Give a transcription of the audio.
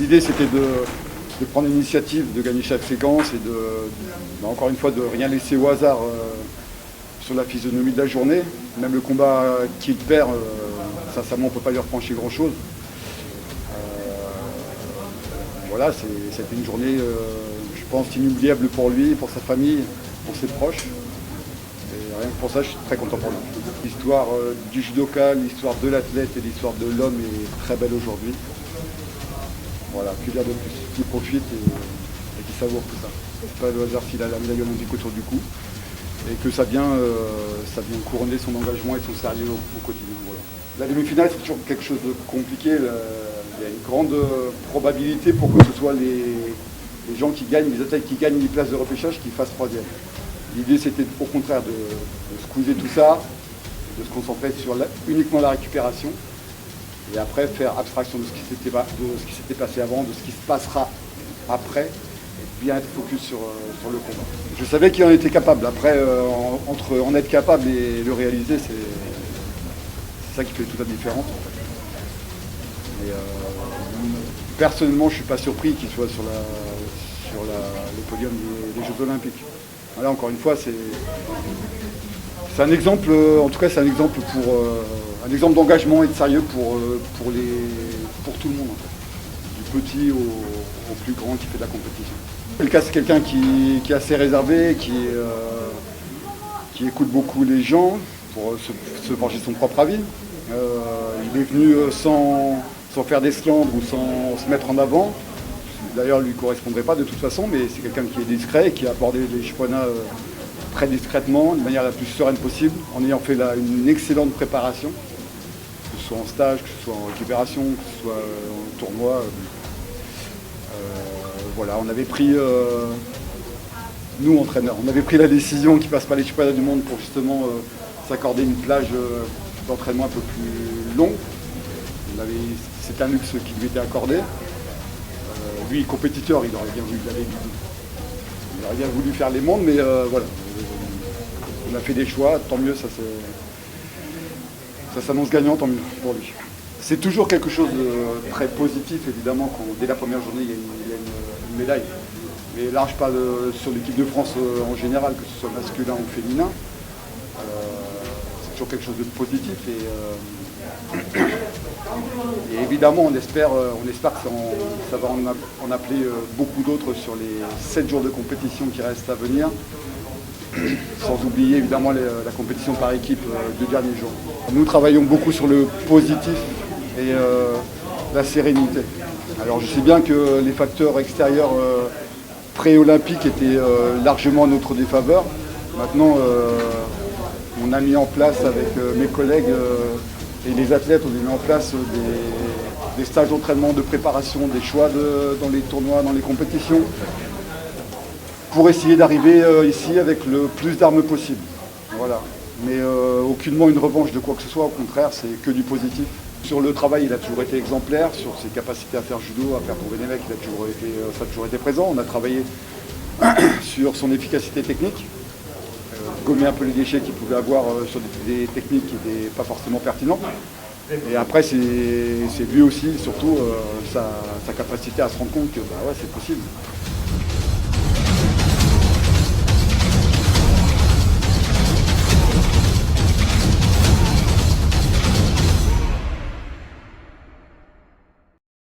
L'idée c'était de prendre l'initiative de gagner chaque séquence et encore une fois de rien laisser au hasard sur la physionomie de la journée. Même le combat qui perd, sincèrement on ne peut pas lui reprocher grand chose. Voilà, c'était une journée, je pense, inoubliable pour lui, pour sa famille, pour ses proches. Et rien que pour ça, je suis très content pour lui. L'histoire du judoka, l'histoire de l'athlète et l'histoire de l'homme est très belle aujourd'hui. Voilà, que dire de plus, qui profite et qui savoure tout ça. C'est pas le hasard s'il a la médaille olympique autour du cou et que ça vient couronner son engagement et son sérieux au quotidien. Voilà. La demi-finale, c'est toujours quelque chose de compliqué. Il y a une grande probabilité pour que ce soit les gens qui gagnent, les athlètes qui gagnent les places de repêchage qui fassent troisième. L'idée, c'était au contraire de squeezer tout ça, de se concentrer sur uniquement la récupération. Et après, faire abstraction de ce qui s'était passé avant, de ce qui se passera après, et bien être focus sur le combat. Je savais qu'il en était capable. Après, entre en être capable et le réaliser, c'est ça qui fait toute la différence. En fait. Et, personnellement, je ne suis pas surpris qu'il soit sur le podium des Jeux Olympiques. Voilà, encore une fois, c'est un exemple, en tout cas, c'est un exemple un exemple d'engagement et de sérieux pour tout le monde, en fait. Du petit au plus grand qui fait de la compétition. Le cas, c'est quelqu'un qui est assez réservé, qui écoute beaucoup les gens pour se forger son propre avis. Il est venu sans faire d'esclandre ou sans se mettre en avant. D'ailleurs, lui ne correspondrait pas de toute façon, mais c'est quelqu'un qui est discret, qui a abordé les championnats très discrètement, de manière la plus sereine possible, en ayant fait une excellente préparation, que ce soit en stage, que ce soit en récupération, que ce soit en tournoi. Voilà, on avait pris, nous entraîneurs, on avait pris la décision qu'il passe pas les championnats du monde pour justement s'accorder une plage d'entraînement un peu plus longue. C'est un luxe qui lui était accordé. Lui, compétiteur, il aurait bien voulu faire les mondes, mais voilà. On a fait des choix, tant mieux, ça s'annonce gagnant, tant mieux pour lui. C'est toujours quelque chose de très positif, évidemment, quand dès la première journée, il y a une médaille. Mais là, je parle sur l'équipe de France en général, que ce soit masculin ou féminin. C'est toujours quelque chose de positif. Et évidemment, on espère que ça va en appeler beaucoup d'autres sur les 7 jours de compétition qui restent à venir. Sans oublier évidemment la compétition par équipe du dernier jour. Nous travaillons beaucoup sur le positif et la sérénité. Alors je sais bien que les facteurs extérieurs pré-olympiques étaient largement en notre défaveur. Maintenant, on a mis en place avec mes collègues et les athlètes, on a mis en place des stages d'entraînement, de préparation, des choix dans les tournois, dans les compétitions, pour essayer d'arriver ici avec le plus d'armes possible. Voilà. Mais aucunement une revanche de quoi que ce soit, au contraire, c'est que du positif. Sur le travail, il a toujours été exemplaire, sur ses capacités à faire judo, à faire tomber les mecs, ça a toujours été présent. On a travaillé sur son efficacité technique, gommer un peu les déchets qu'il pouvait avoir sur des techniques qui n'étaient pas forcément pertinentes. Et après, c'est lui aussi, surtout, sa capacité à se rendre compte que bah ouais, c'est possible.